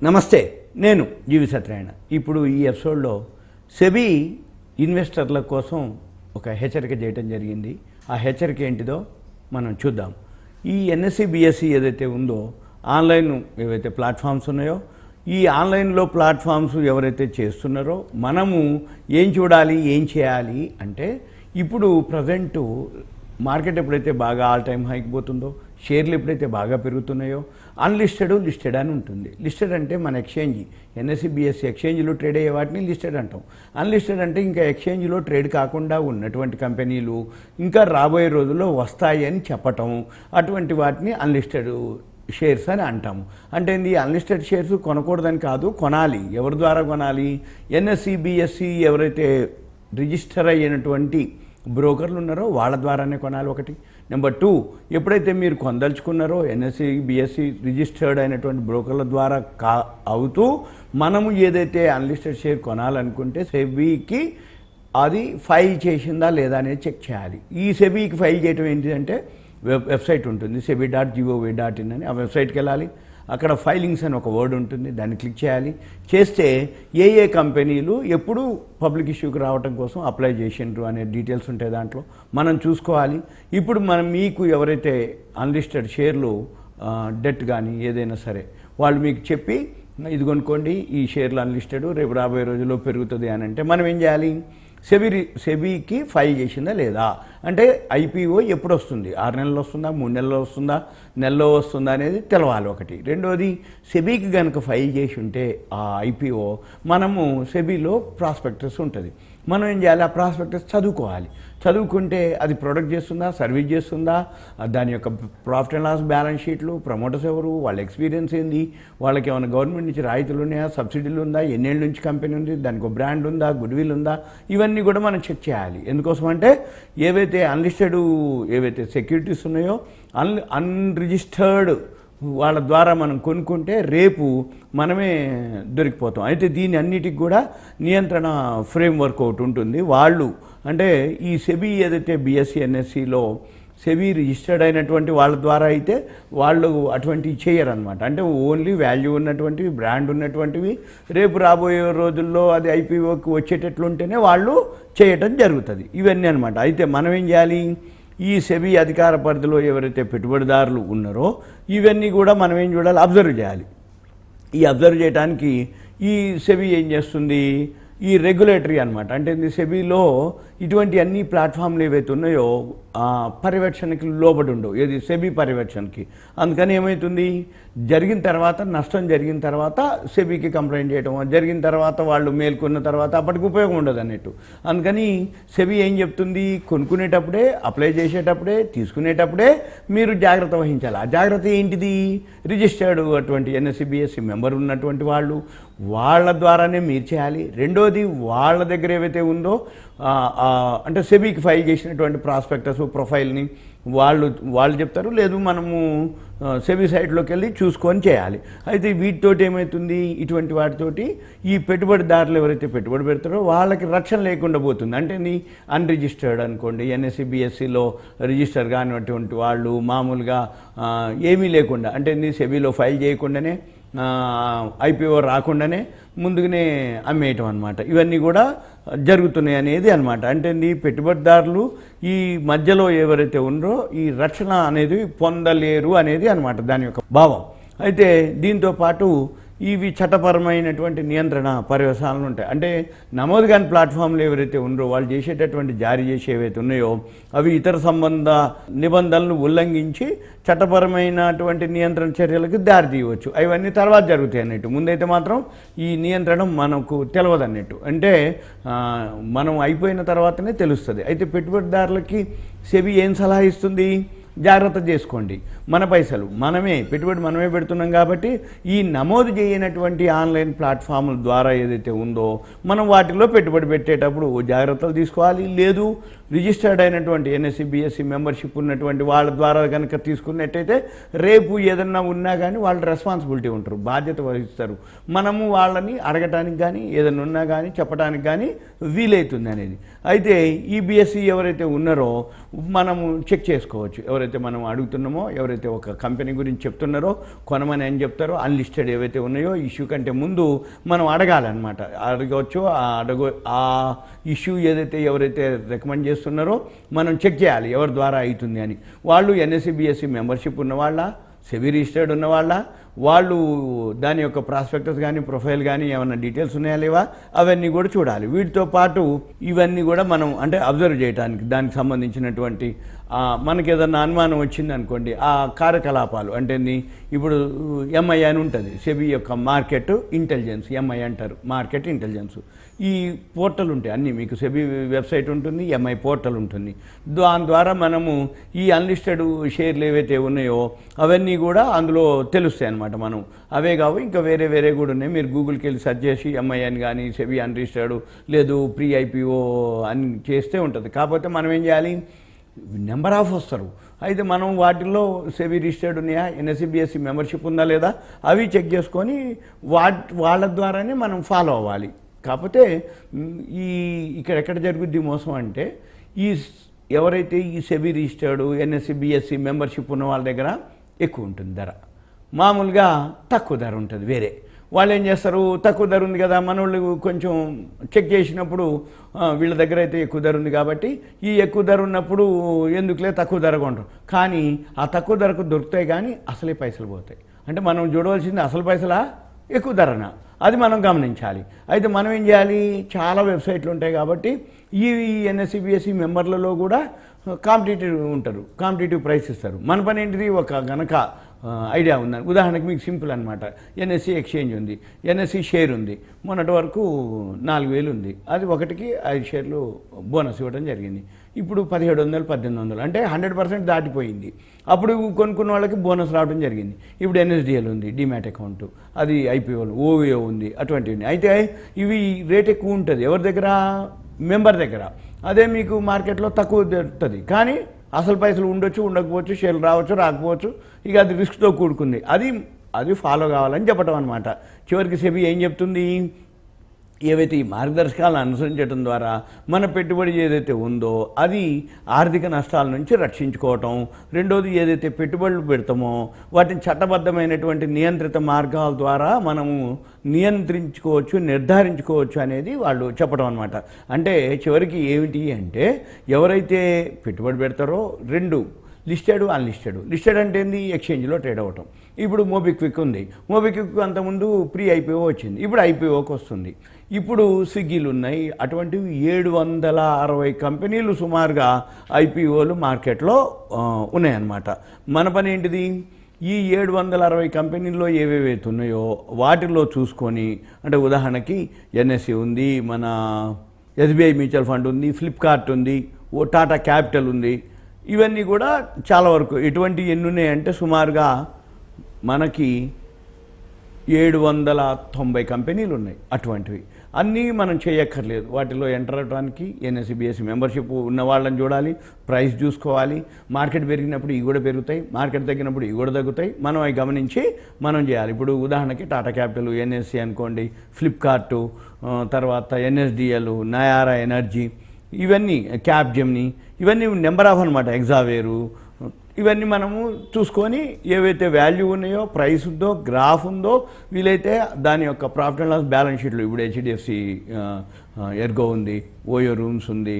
నమస్తే, నేను జీవి సత్యనారాయణ. ఇప్పుడు ఈ ఎపిసోడ్లో సెబీ ఇన్వెస్టర్ల కోసం ఒక హెచ్చరిక చేయడం జరిగింది. ఆ హెచ్చరిక ఏంటిదో మనం చూద్దాం. ఈ ఎన్ఎస్సి బిఎస్సి ఏదైతే ఉందో, ఆన్లైన్ ఏవైతే ప్లాట్ఫామ్స్ ఉన్నాయో, ఈ ఆన్లైన్లో ప్లాట్ఫామ్స్ ఎవరైతే చేస్తున్నారో మనము ఏం చూడాలి, ఏం చేయాలి అంటే, ఇప్పుడు ప్రజెంటు మార్కెట్ ఎప్పుడైతే బాగా ఆల్ టైమ్ హైకి పోతుందో, షేర్లు ఎప్పుడైతే బాగా పెరుగుతున్నాయో, అన్లిస్టెడ్ లిస్టెడ్ అని ఉంటుంది. లిస్టెడ్ అంటే మన ఎక్స్చేంజ్, ఎన్ఎస్సి బిఎస్సి ఎక్స్చేంజ్లో ట్రేడ్ అయ్యే వాటిని లిస్టెడ్ అంటాం. అన్లిస్టెడ్ అంటే ఇంకా ఎక్స్చేంజ్లో ట్రేడ్ కాకుండా ఉన్నటువంటి కంపెనీలు ఇంకా రాబోయే రోజుల్లో వస్తాయి అని చెప్పటం, అటువంటి వాటిని అన్లిస్టెడ్ షేర్స్ అని అంటాము. అంటే ఈ అన్లిస్టెడ్ షేర్స్ కొనకూడదని కాదు, కొనాలి. ఎవరి ద్వారా కొనాలి? ఎన్ఎస్సి బిఎస్సి ఎవరైతే రిజిస్టర్ అయినటువంటి బ్రోకర్లు ఉన్నారో వాళ్ళ ద్వారానే కొనాలి. ఒకటి. నెంబర్ 2, ఎప్పుడైతే మీరు కొనదలుచుకున్నారో ఎన్ఎస్సి బిఎస్సి రిజిస్టర్డ్ అయినటువంటి బ్రోకర్ల ద్వారా అవుతూ మనము ఏదైతే అన్లిస్టెడ్ షేర్ కొనాలనుకుంటే సెబీకి అది ఫైల్ చేసిందా లేదా అనేది చెక్ చేయాలి. ఈ సెబీకి ఫైల్ చేయడం ఏంటిదంటే వెబ్సైట్ ఉంటుంది, sebi.gov.in అని. ఆ వెబ్సైట్కి వెళ్ళాలి. అక్కడ ఫైలింగ్స్ అని ఒక వర్డ్ ఉంటుంది, దాన్ని క్లిక్ చేయాలి. చేస్తే ఏ కంపెనీలు ఎప్పుడు పబ్లిక్ ఇష్యూకి రావడం కోసం అప్లై చేసిండ్రు అనే డీటెయిల్స్ ఉంటాయి దాంట్లో, మనం చూసుకోవాలి. ఇప్పుడు మీకు ఎవరైతే అన్లిస్టెడ్ షేర్లు డెట్ కానీ ఏదైనా సరే వాళ్ళు మీకు చెప్పి ఇది కొనుక్కోండి, ఈ షేర్లు అన్లిస్టెడ్, రేపు రాబోయే రోజుల్లో పెరుగుతుంది అని అంటే మనం ఏం చేయాలి? సెబీకి ఫైల్ చేసిందా లేదా అంటే ఐపీఓ ఎప్పుడు వస్తుంది, 6 నెలలు వస్తుందా, 3 నెలలు వస్తుందా, నెలలో వస్తుందా అనేది తెలవాలి. ఒకటి. రెండోది, సెబీకి కనుక ఫైల్ చేసి ఉంటే ఆ ఐపీఓ మనము సెబీలో ప్రాస్పెక్టస్ ఉంటుంది, మనం ఏం చేయాలి? ఆ ప్రాస్పెక్టస్ చదువుకోవాలి. చదువుకుంటే అది ప్రొడక్ట్ చేస్తుందా, సర్వీస్ చేస్తుందా, దాని యొక్క ప్రాఫిట్ అండ్ లాస్ బ్యాలెన్స్ షీట్లు, ప్రమోటర్స్ ఎవరు, వాళ్ళ ఎక్స్పీరియన్స్ ఏంది, వాళ్ళకి ఏమైనా గవర్నమెంట్ నుంచి రాయితీలు ఉన్నాయా, సబ్సిడీలు ఉందా, ఎన్నేళ్ళ నుంచి కంపెనీ ఉంది, దానికి ఒక బ్రాండ్ ఉందా, గుడ్ విల్ ఉందా, ఇవన్నీ కూడా మనం చెక్ చేయాలి. ఎందుకోసం అంటే ఏవైతే అన్లిస్టెడ్ ఏవైతే సెక్యూరిటీస్ ఉన్నాయో అన్రిజిస్టర్డ్ వాళ్ళ ద్వారా మనం కొనుక్కుంటే రేపు మనమే దొరికిపోతాం. అయితే దీని అన్నిటికి కూడా నియంత్రణ ఫ్రేమ్వర్క్ ఒకటి ఉంటుంది. వాళ్ళు అంటే ఈ సెబీ ఏదైతే బిఎస్సి ఎన్ఎస్సిలో సెబీ రిజిస్టర్డ్ అయినటువంటి వాళ్ళ ద్వారా అయితే వాళ్ళు అటువంటివి చేయరనమాట. అంటే ఓన్లీ వాల్యూ ఉన్నటువంటివి, బ్రాండ్ ఉన్నటువంటివి, రేపు రాబోయే రోజుల్లో అది ఐపీఓకి వచ్చేటట్లుంటేనే వాళ్ళు చేయటం జరుగుతుంది. ఇవన్నీ అనమాట. అయితే మనం ఏం చేయాలి? ఈ సెబీ అధికార పరిధిలో ఎవరైతే పెట్టుబడిదారులు ఉన్నారో ఇవన్నీ కూడా మనం ఏం చూడాలి? అబ్జర్వ్ చేయాలి. ఈ అబ్జర్వ్ చేయడానికి ఈ సెబీ ఏం చేస్తుంది? ఈ రెగ్యులేటరీ అనమాట. అంటే సెబీలో ఇటువంటి అన్ని ప్లాట్ఫామ్లు ఏవైతే ఉన్నాయో పర్యవేక్షణకి లోబడి ఉండవు, ఏది సెబీ పర్యవేక్షణకి. అందుకని ఏమవుతుంది? జరిగిన తర్వాత, నష్టం జరిగిన తర్వాత సెబీకి కంప్లైంట్ చేయడం, జరిగిన తర్వాత వాళ్ళు మేల్కొన్న తర్వాత అప్పటికి ఉపయోగం ఉండదు అన్నట్టు. అందుకని సెబీ ఏం చెప్తుంది? కొనుక్కునేటప్పుడే, అప్లై చేసేటప్పుడే, తీసుకునేటప్పుడే మీరు జాగ్రత్త వహించాలి. ఆ జాగ్రత్త ఏంటిది? రిజిస్టర్డ్ అటువంటి ఎన్ఎస్సి బిఎస్సి మెంబర్ ఉన్నటువంటి వాళ్ళు, వాళ్ళ ద్వారానే మీరు చేయాలి. రెండోది, వాళ్ళ దగ్గర ఏవైతే ఉందో అంటే సెబీకి ఫైల్ చేసినటువంటి ప్రాస్పెక్టస్ ప్రొఫైల్ని వాళ్ళు చెప్తారు, లేదు మనము సెబీ సైట్లోకి వెళ్ళి చూసుకొని చేయాలి. అయితే వీటితోటి ఏమవుతుంది? ఇటువంటి వాటితోటి ఈ పెట్టుబడిదారులు ఎవరైతే పెట్టుబడి పెడతారో వాళ్ళకి రక్షణ లేకుండా పోతుంది. అంటే అన్రిజిస్టర్డ్ అనుకోండి, ఎన్ఎస్సి బిఎస్సిలో రిజిస్టర్ కానిటువంటి వాళ్ళు మామూలుగా ఏమీ లేకుండా, అంటే సెబీలో ఫైల్ చేయకుండానే, ఐపీఓ రాకుండానే ముందుగానే అమ్మేయటం అనమాట. ఇవన్నీ కూడా జరుగుతున్నాయి అనేది అనమాట. అంటే పెట్టుబడిదారులు ఈ మధ్యలో ఎవరైతే ఉన్నారో ఈ రక్షణ అనేది పొందలేరు అనేది అనమాట దాని యొక్క భావం. అయితే దీంతో పాటు ఇవి చట్టపరమైనటువంటి నియంత్రణ పర్యవసానాలు ఉంటాయి. అంటే నమోదు కాని ప్లాట్ఫామ్లు ఎవరైతే ఉన్నారో వాళ్ళు చేసేటటువంటి జారీ చేసే ఏవైతే ఉన్నాయో అవి ఇతర సంబంధ నిబంధనలను ఉల్లంఘించి చట్టపరమైనటువంటి నియంత్రణ చర్యలకు దారి తీయవచ్చు. అవన్నీ తర్వాత జరుగుతాయి అన్నట్టు. ముందైతే మాత్రం ఈ నియంత్రణ మనకు తెలియదు అన్నట్టు. అంటే మనం అయిపోయిన తర్వాతనే తెలుస్తుంది. అయితే పెట్టుబడిదారులకి సెబీ ఏం సలహా ఇస్తుంది? జాగ్రత్త చేసుకోండి, మన పైసలు పెట్టుబడి మనమే పెడుతున్నాం కాబట్టి ఈ నమోదు చేయనటువంటి ఆన్లైన్ ప్లాట్ఫామ్ల ద్వారా ఏదైతే ఉందో మనం వాటిలో పెట్టుబడి పెట్టేటప్పుడు జాగ్రత్తలు తీసుకోవాలి. లేదు రిజిస్టర్డ్ అయినటువంటి ఎన్ఎస్సి బిఎస్సి మెంబర్షిప్ ఉన్నటువంటి వాళ్ళ ద్వారా కనుక తీసుకున్నట్టయితే రేపు ఏదన్నా ఉన్నా కానీ వాళ్ళు రెస్పాన్సిబిలిటీ ఉంటారు, బాధ్యత వహిస్తారు. మనము వాళ్ళని అడగటానికి కానీ ఏదైనా ఉన్నా కానీ చెప్పడానికి కానీ వీలవుతుంది అనేది. అయితే ఈ బిఎస్సి ఎవరైతే ఉన్నారో మనము చెక్ చేసుకోవచ్చు. ఎవరైతే మనం అడుగుతున్నామో, ఎవరైతే ఒక కంపెనీ గురించి చెప్తున్నారో, కొనమని అని చెప్తారో, అన్లిస్టెడ్ ఏవైతే ఉన్నాయో ఇష్యూ కంటే ముందు మనం అడగాలన్నమాట. అడగవచ్చు. ఆ ఇష్యూ ఏదైతే ఎవరైతే రికమెండ్ చేస్తున్నారో మనం చెక్ చేయాలి ఎవరి ద్వారా అవుతుంది అని. వాళ్ళు ఎన్ఎస్సి బిఎస్సి మెంబర్షిప్ ఉన్నవాళ్ళ, సెబీ రిజిస్టర్డ్ ఉన్నవాళ్ళ, వాళ్ళు దాని యొక్క ప్రాస్పెక్టస్ కానీ ప్రొఫైల్ కానీ ఏమైనా డీటెయిల్స్ ఉన్నాయా లేవా అవన్నీ కూడా చూడాలి. వీటితో పాటు ఇవన్నీ కూడా మనం అంటే అబ్జర్వ్ చేయడానికి దానికి సంబంధించినటువంటి మనకి ఏదన్నా అనుమానం వచ్చింది అనుకోండి, ఆ కార్యకలాపాలు అంటే ఇప్పుడు ఎంఐ అని ఉంటుంది, సెబీ యొక్క మార్కెట్ ఇంటెలిజెన్స్, ఎంఐ అంటారు మార్కెట్ ఇంటెలిజెన్స్. ఈ పోర్టల్ ఉంటాయి అన్నీ, మీకు సెబీ వెబ్సైట్ ఉంటుంది, ఎంఐ పోర్టల్ ఉంటుంది. దాని ద్వారా మనము ఈ అన్లిస్టెడ్ షేర్లు ఏవైతే ఉన్నాయో అవన్నీ కూడా అందులో తెలుస్తాయి అన్నమాట. మనం అవే కావు ఇంకా వేరే వేరే కూడా ఉన్నాయి. మీరు గూగుల్కి వెళ్ళి సెర్చ్ చేసి ఎంఐ అని కానీ సెబీ అన్రిజిస్టర్డ్ లేదు ప్రీ ఐపీఓ అని చేస్తే ఉంటుంది. కాకపోతే మనం ఏం చేయాలి, నెంబర్ ఆఫ్ వస్తారు. అయితే మనం వాటిల్లో సెబీ రిజిస్టర్డ్ ఉన్నాయా, ఎన్ఎస్సి బిఎస్సి మెంబర్షిప్ ఉందా లేదా అవి చెక్ చేసుకొని వాళ్ళ ద్వారానే మనం ఫాలో అవ్వాలి. కాకపోతే ఎక్కడ జరుగుద్ది మోసం అంటే ఎవరైతే ఈ SEBI registered NSC BSC membership ఉన్న వాళ్ళ దగ్గర ఎక్కువ ఉంటుంది ధర, మామూలుగా తక్కువ ధర ఉంటుంది వేరే. వాళ్ళు ఏం చేస్తారు, తక్కువ ధర ఉంది కదా మన వాళ్ళు కొంచెం చెక్ చేసినప్పుడు వీళ్ళ దగ్గర అయితే ఎక్కువ ధర ఉంది కాబట్టి ఈ ఎక్కువ ధర ఉన్నప్పుడు ఎందుకులే తక్కువ ధర కొంటారు. కానీ ఆ తక్కువ ధరకు దొరుకుతాయి కానీ అసలే పైసలు పోతాయి. అంటే మనం చూడవలసింది అసలు పైసలా ఎక్కువ ధరనా, అది మనం గమనించాలి. అయితే మనం ఏం చేయాలి, చాలా వెబ్సైట్లు ఉంటాయి కాబట్టి ఈ ఎన్ఎస్సి బిఎస్సి మెంబర్లలో కూడా కాంపిటేటివ్ ఉంటారు, కాంపిటేటివ్ ప్రైస్ ఇస్తారు. మన పని ఏంటిది, ఒక గనక ఐడియా ఉందని ఉదాహరణకి మీకు సింపుల్ అనమాట, ఎన్ఎస్సి ఎక్స్చేంజ్ ఉంది, ఎన్ఎస్సి షేర్ ఉంది, మొన్నటి వరకు 4,000 ఉంది, అది ఒకటికి 5 షేర్లు బోనస్ ఇవ్వడం జరిగింది. ఇప్పుడు 1700 1800 అంటే 100% దాటిపోయింది. అప్పుడు కొనుక్కున్న వాళ్ళకి బోనస్ రావడం జరిగింది. ఇప్పుడు ఎన్ఎస్డిఎల్ ఉంది, డిమ్యాట్ అకౌంట్, అది ఐపీఓలు, ఓవిఓ ఉంది, అటువంటివి. అయితే ఇవి రేట్ ఎక్కువ ఉంటుంది ఎవరి దగ్గర, మెంబర్ దగ్గర. అదే మీకు మార్కెట్లో తక్కువ దొరుకుతుంది కానీ అసలు పైసలు ఉండొచ్చు ఉండకపోవచ్చు, షేర్లు రావచ్చు రాకపోవచ్చు, ఇక అది రిస్క్తో కూడుకుంది. అది ఫాలో కావాలని చెప్పడం అనమాట. చివరికి సెబీ ఏం చెప్తుంది, ఏవైతే ఈ మార్గదర్శకాలను అనుసరించడం ద్వారా మన పెట్టుబడి ఏదైతే ఉందో అది ఆర్థిక నష్టాల నుంచి రక్షించుకోవటం, రెండోది ఏదైతే పెట్టుబడులు పెడతామో వాటిని చట్టబద్ధమైనటువంటి నియంత్రిత మార్గాల ద్వారా మనము నియంత్రించుకోవచ్చు, నిర్ధారించుకోవచ్చు అనేది వాళ్ళు చెప్పడం అనమాట. అంటే చివరికి ఏమిటి అంటే ఎవరైతే పెట్టుబడి పెడతారో, రెండు లిస్టెడ్ అన్లిస్టెడ్. లిస్టెడ్ అంటే ఏంది, ఎక్స్చేంజ్లో ట్రేడ్ అవ్వటం. ఇప్పుడు మోబిక్విక్ ఉంది, మోబిక్విక్ అంతకుముందు ప్రీ ఐపీఓ వచ్చింది, ఇప్పుడు ఐపీఓకి వస్తుంది. ఇప్పుడు స్విగ్గీలు ఉన్నాయి, అటువంటివి 760 కంపెనీలు సుమారుగా ఐపీఓలు మార్కెట్లో ఉన్నాయన్నమాట. మన పని ఏంటిది, ఈ 760 కంపెనీల్లో ఏవేవైతే ఉన్నాయో వాటిల్లో చూసుకొని, అంటే ఉదాహరణకి ఎన్ఎస్సి ఉంది, మన ఎస్బీఐ మ్యూచువల్ ఫండ్ ఉంది, ఫ్లిప్కార్ట్ ఉంది, టాటా క్యాపిటల్ ఉంది, ఇవన్నీ కూడా చాలా వరకు ఎటువంటి ఎన్ని ఉన్నాయంటే సుమారుగా మనకి 790 కంపెనీలు ఉన్నాయి. అటువంటివి అన్నీ మనం చేయక్కర్లేదు, వాటిలో ఎంటర్ అవ్వడానికి ఎన్ఎస్సి బిఎస్సి మెంబర్షిప్ ఉన్న వాళ్ళని చూడాలి, ప్రైస్ చూసుకోవాలి. మార్కెట్ పెరిగినప్పుడు ఇవి కూడా పెరుగుతాయి, మార్కెట్ తగ్గినప్పుడు ఇవి కూడా తగ్గుతాయి. మనం అవి గమనించి మనం చేయాలి. ఇప్పుడు ఉదాహరణకి టాటా క్యాపిటల్, ఎన్ఎస్సి అనుకోండి, ఫ్లిప్కార్టు, తర్వాత ఎన్ఎస్డిఎల్, నయారా ఎనర్జీ, ఇవన్నీ క్యాప్ జెమిని, ఇవన్నీ నెంబర్ ఆఫ్ అనమాట, ఎగ్జావేరు, ఇవన్నీ మనము చూసుకొని ఏవైతే వాల్యూ ఉన్నాయో, ప్రైస్ ఉందో, గ్రాఫ్ ఉందో, వీలైతే దాని యొక్క ప్రాఫిట్ అండ్ లాస్ బ్యాలెన్స్ షీట్లు, ఇప్పుడు హెచ్డిఎఫ్సి ఎర్గో ఉంది, ఓయో రూమ్స్ ఉంది,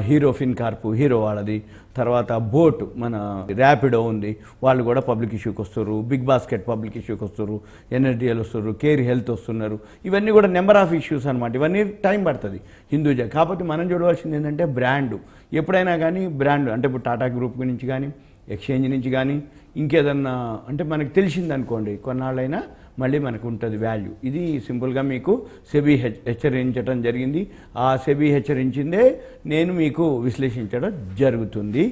హీరో ఫిన్కార్ప్ హీరో వాళ్ళది, తర్వాత బోట్ మన ర్యాపిడో ఉంది, వాళ్ళు కూడా పబ్లిక్ ఇష్యూకి వస్తారు, బిగ్ బాస్కెట్ పబ్లిక్ ఇష్యూకి వస్తారు, ఎన్ఎస్డిఎల్ వస్తారు, కేర్ హెల్త్ వస్తున్నారు. ఇవన్నీ కూడా నెంబర్ ఆఫ్ ఇష్యూస్ అనమాట. ఇవన్నీ టైం పడుతుంది హిందూజా. కాకపోతే మనం చూడవలసింది ఏంటంటే బ్రాండ్. ఎప్పుడైనా కానీ బ్రాండ్ అంటే ఇప్పుడు టాటా గ్రూప్ నుంచి కానీ, ఎక్స్చేంజ్ నుంచి కానీ, ఇంకేదన్నా అంటే మనకు తెలిసిందనుకోండి, కొన్నాళ్ళైనా మళ్ళీ మనకు ఉంటుంది వాల్యూ. ఇది సింపుల్గా మీకు సెబీ హెచ్చరించడం జరిగింది. ఆ సెబీ హెచ్చరించిందే నేను మీకు విశ్లేషించడం జరుగుతుంది.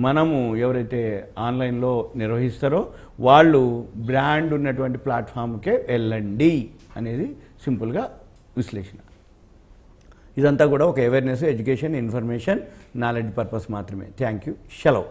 మనము ఎవరైతే ఆన్లైన్లో నిర్వహిస్తారో వాళ్ళు బ్రాండ్ ఉన్నటువంటి ప్లాట్ఫామ్కే వెళ్ళండి అనేది సింపుల్గా విశ్లేషణ. ఇదంతా కూడా ఒక awareness, education, information, knowledge purpose మాత్రమే. Thank you. సెలవు.